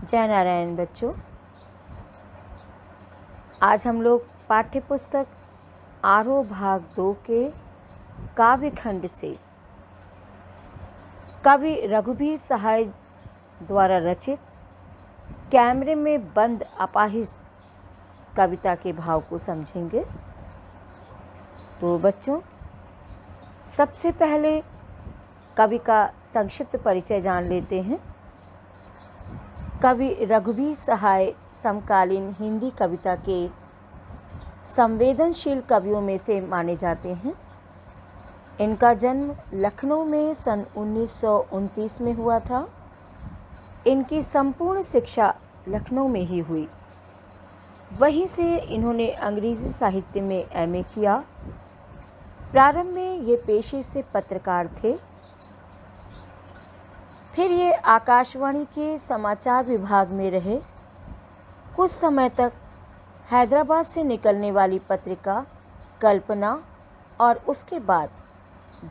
जय नारायण बच्चों, आज हम लोग पाठ्य पुस्तक आरोह भाग 2 के काव्य खंड से कवि रघुवीर सहाय द्वारा रचित कैमरे में बंद अपाहिज कविता के भाव को समझेंगे। तो बच्चों, सबसे पहले कवि का संक्षिप्त परिचय जान लेते हैं। कवि रघुवीर सहाय समकालीन हिंदी कविता के संवेदनशील कवियों में से माने जाते हैं। इनका जन्म लखनऊ में सन 1929 में हुआ था। इनकी संपूर्ण शिक्षा लखनऊ में ही हुई। वहीं से इन्होंने अंग्रेजी साहित्य में एमए किया। प्रारंभ में ये पेशे से पत्रकार थे। फिर ये आकाशवाणी के समाचार विभाग में रहे। कुछ समय तक हैदराबाद से निकलने वाली पत्रिका कल्पना और उसके बाद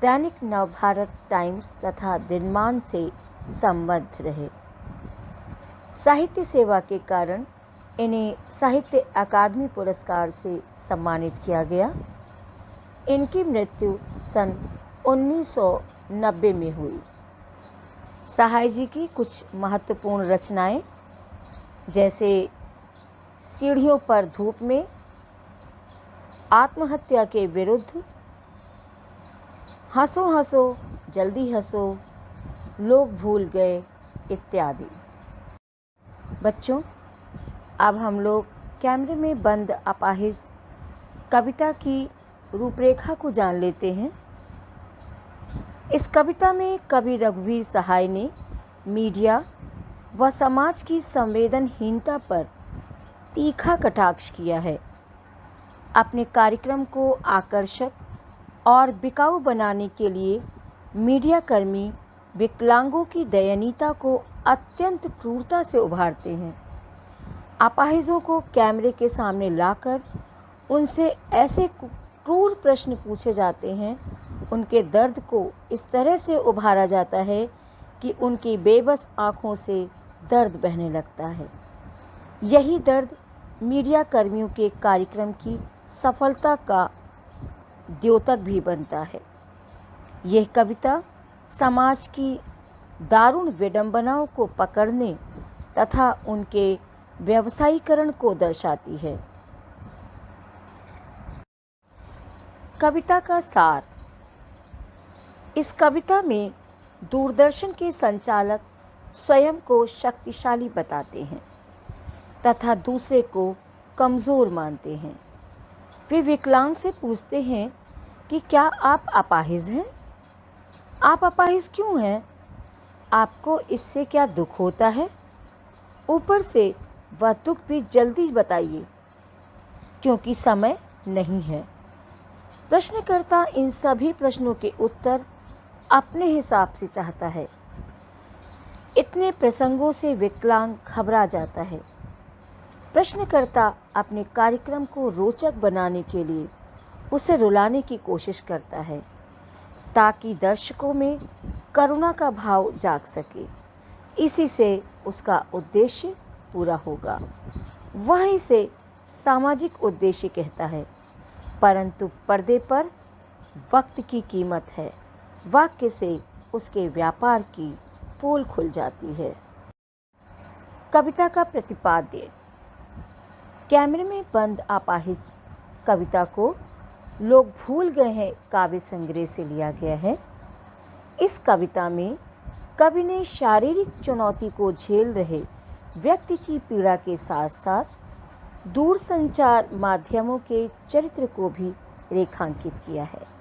दैनिक नवभारत टाइम्स तथा दिनमान से संबद्ध रहे। साहित्य सेवा के कारण इन्हें साहित्य अकादमी पुरस्कार से सम्मानित किया गया। इनकी मृत्यु सन 1990 में हुई। सहाय जी की कुछ महत्वपूर्ण रचनाएं जैसे सीढ़ियों पर धूप में, आत्महत्या के विरुद्ध, हंसो हंसो जल्दी हंसो, लोग भूल गए इत्यादि। बच्चों, अब हम लोग कैमरे में बंद अपाहिज कविता की रूपरेखा को जान लेते हैं। इस कविता में कवि रघुवीर सहाय ने मीडिया व समाज की संवेदनहीनता पर तीखा कटाक्ष किया है। अपने कार्यक्रम को आकर्षक और बिकाऊ बनाने के लिए मीडिया कर्मी विकलांगों की दयनीयता को अत्यंत क्रूरता से उभारते हैं। अपाहिजों को कैमरे के सामने लाकर उनसे ऐसे क्रूर प्रश्न पूछे जाते हैं, उनके दर्द को इस तरह से उभारा जाता है कि उनकी बेबस आँखों से दर्द बहने लगता है। यही दर्द मीडिया कर्मियों के कार्यक्रम की सफलता का द्योतक भी बनता है। यह कविता समाज की दारुण विडंबनाओं को पकड़ने तथा उनके व्यवसायीकरण को दर्शाती है। कविता का सार। इस कविता में दूरदर्शन के संचालक स्वयं को शक्तिशाली बताते हैं तथा दूसरे को कमज़ोर मानते हैं। वे विकलांग से पूछते हैं कि क्या आप अपाहिज हैं? आप अपाहिज क्यों हैं? आपको इससे क्या दुख होता है? ऊपर से वह दुख भी जल्दी बताइए, क्योंकि समय नहीं है। प्रश्नकर्ता इन सभी प्रश्नों के उत्तर अपने हिसाब से चाहता है। इतने प्रसंगों से विकलांग घबरा जाता है। प्रश्नकर्ता अपने कार्यक्रम को रोचक बनाने के लिए उसे रुलाने की कोशिश करता है ताकि दर्शकों में करुणा का भाव जाग सके। इसी से उसका उद्देश्य पूरा होगा। वह इसे सामाजिक उद्देश्य कहता है, परंतु पर्दे पर वक्त की कीमत है। वाक्य से उसके व्यापार की पोल खुल जाती है। कविता का प्रतिपाद्य। कैमरे में बंद अपाहिज कविता को लोग भूल गए हैं काव्य संग्रह से लिया गया है। इस कविता में कवि ने शारीरिक चुनौती को झेल रहे व्यक्ति की पीड़ा के साथ साथ दूरसंचार माध्यमों के चरित्र को भी रेखांकित किया है।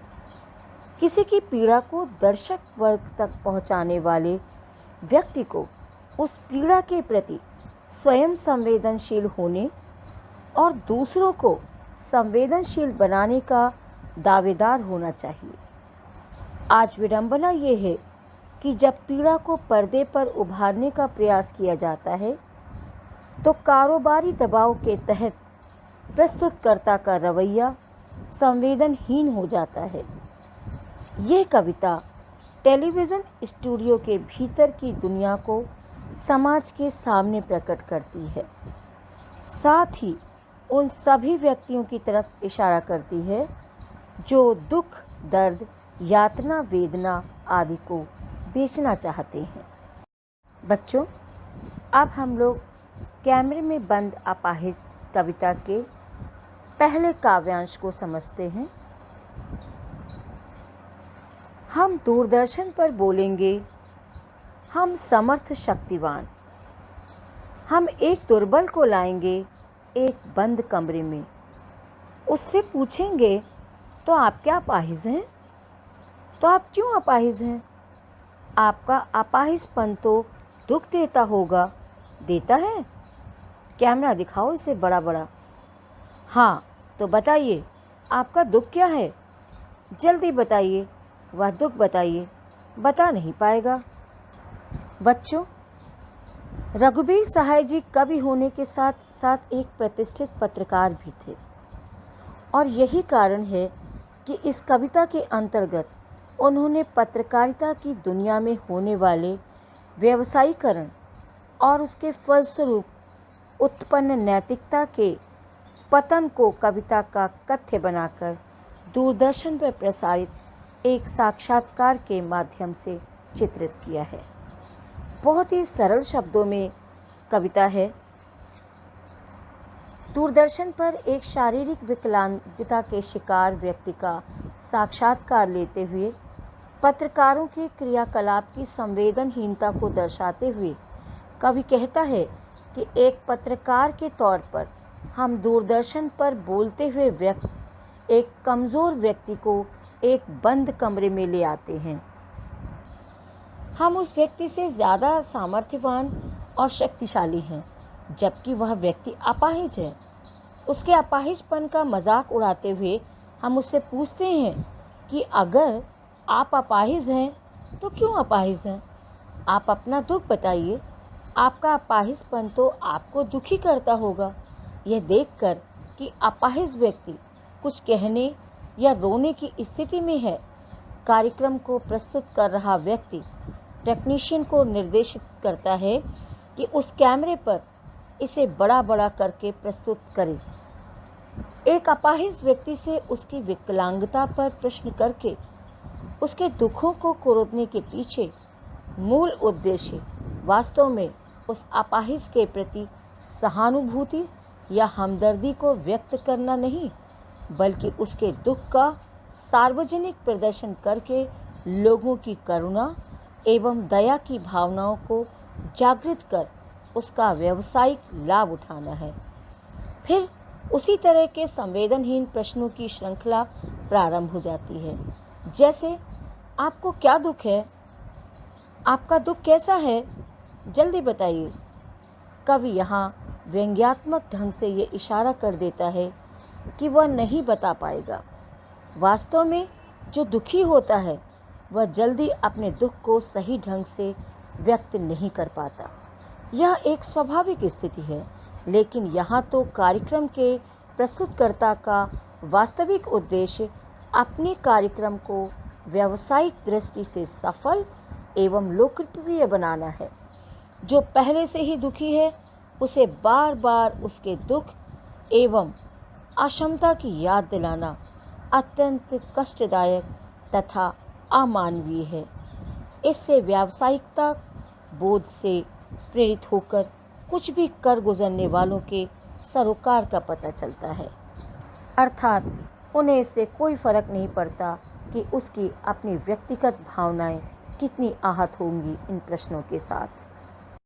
किसी की पीड़ा को दर्शक वर्ग तक पहुंचाने वाले व्यक्ति को उस पीड़ा के प्रति स्वयं संवेदनशील होने और दूसरों को संवेदनशील बनाने का दावेदार होना चाहिए। आज विडंबना ये है कि जब पीड़ा को पर्दे पर उभारने का प्रयास किया जाता है तो कारोबारी दबाव के तहत प्रस्तुतकर्ता का रवैया संवेदनहीन हो जाता है। यह कविता टेलीविज़न स्टूडियो के भीतर की दुनिया को समाज के सामने प्रकट करती है। साथ ही उन सभी व्यक्तियों की तरफ इशारा करती है जो दुख, दर्द, यातना, वेदना आदि को बेचना चाहते हैं। बच्चों, अब हम लोग कैमरे में बंद अपाहिज कविता के पहले काव्यांश को समझते हैं। हम दूरदर्शन पर बोलेंगे, हम समर्थ शक्तिवान। हम एक दुर्बल को लाएंगे एक बंद कमरे में। उससे पूछेंगे, तो आप क्या अपाहिज हैं? तो आप क्यों अपाहिज हैं? आपका अपाहिजपन तो दुख देता होगा। देता है? कैमरा दिखाओ इसे बड़ा बड़ा। हाँ, तो बताइए आपका दुख क्या है? जल्दी बताइए, वह दुख बताइए। बता नहीं पाएगा। बच्चों, रघुबीर सहाय जी कवि होने के साथ साथ एक प्रतिष्ठित पत्रकार भी थे और यही कारण है कि इस कविता के अंतर्गत उन्होंने पत्रकारिता की दुनिया में होने वाले व्यवसायीकरण और उसके फलस्वरूप उत्पन्न नैतिकता के पतन को कविता का कथ्य बनाकर दूरदर्शन पर प्रसारित एक साक्षात्कार के माध्यम से चित्रित किया है। बहुत ही सरल शब्दों में कविता है। दूरदर्शन पर एक शारीरिक विकलांगता के शिकार व्यक्ति का साक्षात्कार लेते हुए पत्रकारों के क्रियाकलाप की संवेदनहीनता को दर्शाते हुए कवि कहता है कि एक पत्रकार के तौर पर हम दूरदर्शन पर बोलते हुए व्यक्ति एक कमज़ोर व्यक्ति को एक बंद कमरे में ले आते हैं। हम उस व्यक्ति से ज़्यादा सामर्थ्यवान और शक्तिशाली हैं, जबकि वह व्यक्ति अपाहिज है। उसके अपाहिजपन का मजाक उड़ाते हुए हम उससे पूछते हैं कि अगर आप अपाहिज हैं तो क्यों अपाहिज हैं? आप अपना दुख बताइए। आपका अपाहिजपन तो आपको दुखी करता होगा। यह देखकर कि अपाहिज व्यक्ति कुछ कहने या रोने की स्थिति में है, कार्यक्रम को प्रस्तुत कर रहा व्यक्ति टेक्नीशियन को निर्देशित करता है कि उस कैमरे पर इसे बड़ा बड़ा करके प्रस्तुत करे। एक अपाहिज व्यक्ति से उसकी विकलांगता पर प्रश्न करके उसके दुखों को कुरेदने के पीछे मूल उद्देश्य वास्तव में उस अपाहिज के प्रति सहानुभूति या हमदर्दी को व्यक्त करना नहीं, बल्कि उसके दुख का सार्वजनिक प्रदर्शन करके लोगों की करुणा एवं दया की भावनाओं को जागृत कर उसका व्यावसायिक लाभ उठाना है। फिर उसी तरह के संवेदनहीन प्रश्नों की श्रृंखला प्रारंभ हो जाती है, जैसे आपको क्या दुख है? आपका दुख कैसा है? जल्दी बताइए। कवि यहाँ व्यंग्यात्मक ढंग से ये इशारा कर देता है कि वह नहीं बता पाएगा। वास्तव में जो दुखी होता है वह जल्दी अपने दुख को सही ढंग से व्यक्त नहीं कर पाता। यह एक स्वाभाविक स्थिति है, लेकिन यहाँ तो कार्यक्रम के प्रस्तुतकर्ता का वास्तविक उद्देश्य अपने कार्यक्रम को व्यावसायिक दृष्टि से सफल एवं लोकप्रिय बनाना है। जो पहले से ही दुखी है उसे बार बार उसके दुख एवं अक्षमता की याद दिलाना अत्यंत कष्टदायक तथा अमानवीय है। इससे व्यावसायिकता बोध से प्रेरित होकर कुछ भी कर गुजरने वालों के सरोकार का पता चलता है, अर्थात उन्हें इससे कोई फर्क नहीं पड़ता कि उसकी अपनी व्यक्तिगत भावनाएं कितनी आहत होंगी इन प्रश्नों के साथ।